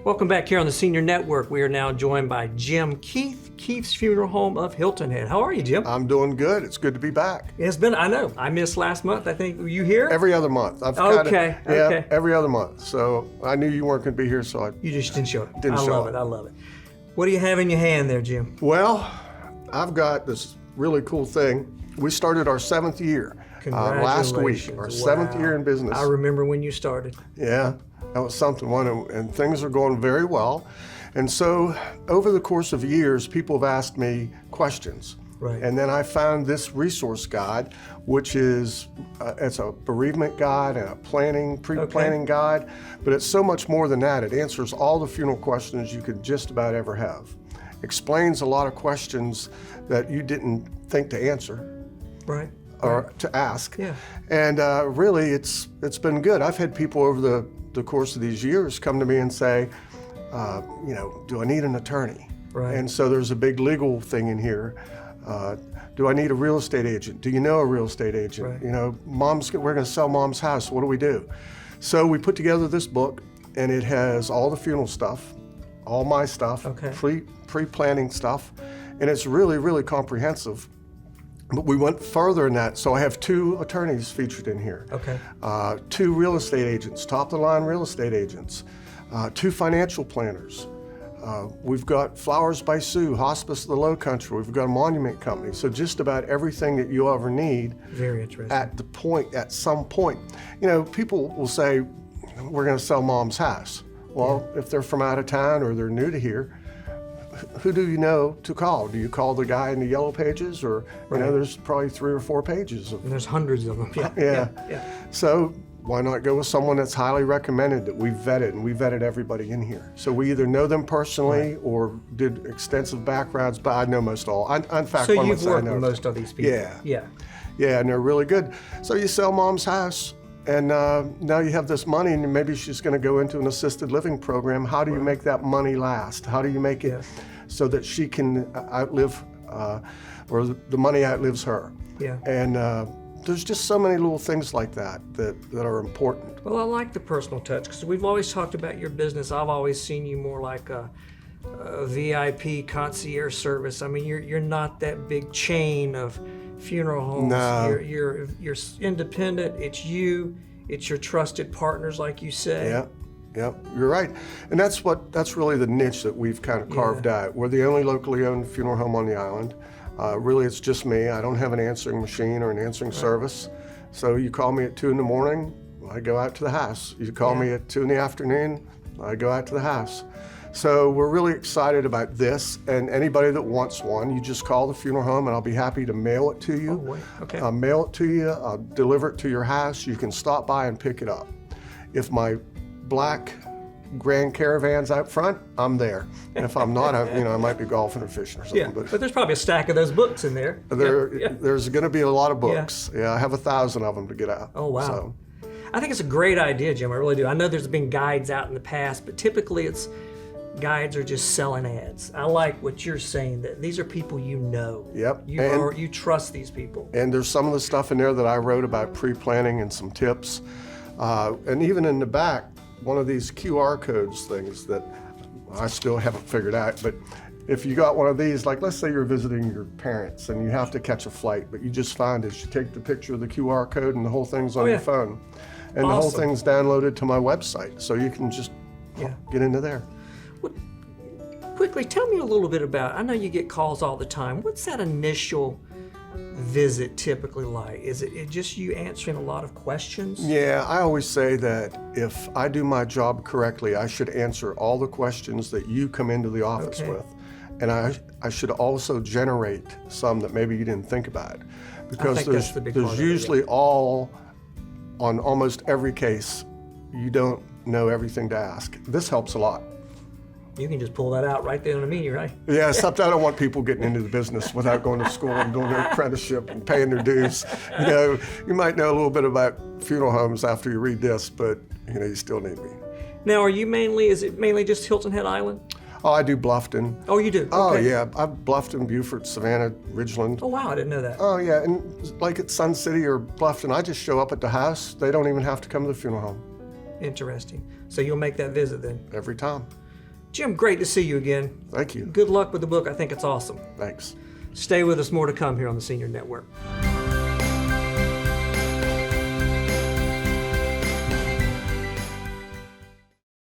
Welcome back here on the Senior Network. We are now joined by Jim Keith, Keith's Funeral Home of Hilton Head. How are you, Jim? I'm doing good. It's good to be back. It's been, I know, I missed last month. I think, were you here? Every other month. Okay. Every other month. So I knew you weren't going to be here, so You just didn't show up. Didn't show up. I love it. What do you have in your hand there, Jim? Well, I've got this really cool thing. We started our 7th year last week, our 7th year in business. I remember when you started. Yeah, that was something, and things are going very well. And so over the course of years, people have asked me questions. Right. And then I found this resource guide, which is, it's a bereavement guide and a pre-planning guide, but it's so much more than that. It answers all the funeral questions you could just about ever have. Explains a lot of questions that you didn't think to answer. Right. Or to ask. Yeah. And really, it's been good. I've had people over the course of these years come to me and say, do I need an attorney? Right. And so there's a big legal thing in here. Do I need a real estate agent? Do you know a real estate agent? Right. We're going to sell mom's house. What do we do? So we put together this book, and it has all the funeral stuff, all my stuff, pre-planning stuff, and it's really, really comprehensive. But we went further than that. So I have 2 attorneys featured in here. Okay. 2 real estate agents, top-of-the-line real estate agents, 2 financial planners. We've got Flowers by Sue, Hospice of the Lowcountry. We've got a monument company. So just about everything that you'll ever need. Very interesting. At some point. People will say, we're going to sell mom's house. Well, if they're from out of town or they're new to here, who do you know to call? Do you call the guy in the yellow pages, or there's probably 3 or 4 pages of. And there's hundreds of them. Yeah. So why not go with someone that's highly recommended that we've vetted, and we vetted everybody in here. So we either know them personally or did extensive backgrounds, but I know most all. In fact, so you've worked with most of these people. Yeah, and they're really good. So you sell mom's house. And now you have this money, and maybe she's going to go into an assisted living program. How do you make that money last? How do you make it so that she can outlive, or the money outlives her? Yeah. And there's just so many little things like that are important. Well, I like the personal touch, because we've always talked about your business. I've always seen you more like a VIP concierge service. I mean, you're not that big chain of funeral homes. No. You're independent. It's you. It's your trusted partners, like you say. Yeah, you're right. And that's really the niche that we've kind of carved out. We're the only locally owned funeral home on the island. Really, it's just me. I don't have an answering machine or an answering service. So you call me at 2 in the morning, I go out to the house. You call me at 2 in the afternoon, I go out to the house. So we're really excited about this, and anybody that wants one, you just call the funeral home and I'll be happy to mail it to you. Oh, wait. Okay. I'll mail it to you, I'll deliver it to your house. You can stop by and pick it up. If my black Grand Caravan's out front, I'm there. And if I'm not, I might be golfing or fishing or something. Yeah, but there's probably a stack of those books in there. There's going to be a lot of books. Yeah, I have 1,000 of them to get out. Oh, wow. So. I think it's a great idea, Jim. I really do. I know there's been guides out in the past, but typically guides are just selling ads. I like what you're saying, that these are people you know. Yep. You trust these people. And there's some of the stuff in there that I wrote about pre-planning and some tips. And even in the back, one of these QR codes things that I still haven't figured out, but if you got one of these, like let's say you're visiting your parents and you have to catch a flight, but you just find is you take the picture of the QR code and the whole thing's on your phone. And the whole thing's downloaded to my website, so you can just get into there. Quickly, tell me a little bit about, I know you get calls all the time. What's that initial visit typically like? Is it just you answering a lot of questions? Yeah, I always say that if I do my job correctly, I should answer all the questions that you come into the office with. And I should also generate some that maybe you didn't think about. Because there's usually on almost every case, you don't know everything to ask. This helps a lot. You can just pull that out right there in the meeting, right? Yeah, except I don't want people getting into the business without going to school and doing their apprenticeship and paying their dues. You might know a little bit about funeral homes after you read this, but you still need me. Now, is it mainly just Hilton Head Island? Oh, I do Bluffton. Oh, you do? Okay. Oh, yeah. I've Bluffton, Beaufort, Savannah, Ridgeland. Oh, wow. I didn't know that. Oh, yeah. And like at Sun City or Bluffton, I just show up at the house. They don't even have to come to the funeral home. Interesting. So you'll make that visit then? Every time. Jim, great to see you again. Thank you. Good luck with the book. I think it's awesome. Thanks. Stay with us. More to come here on the Senior Network.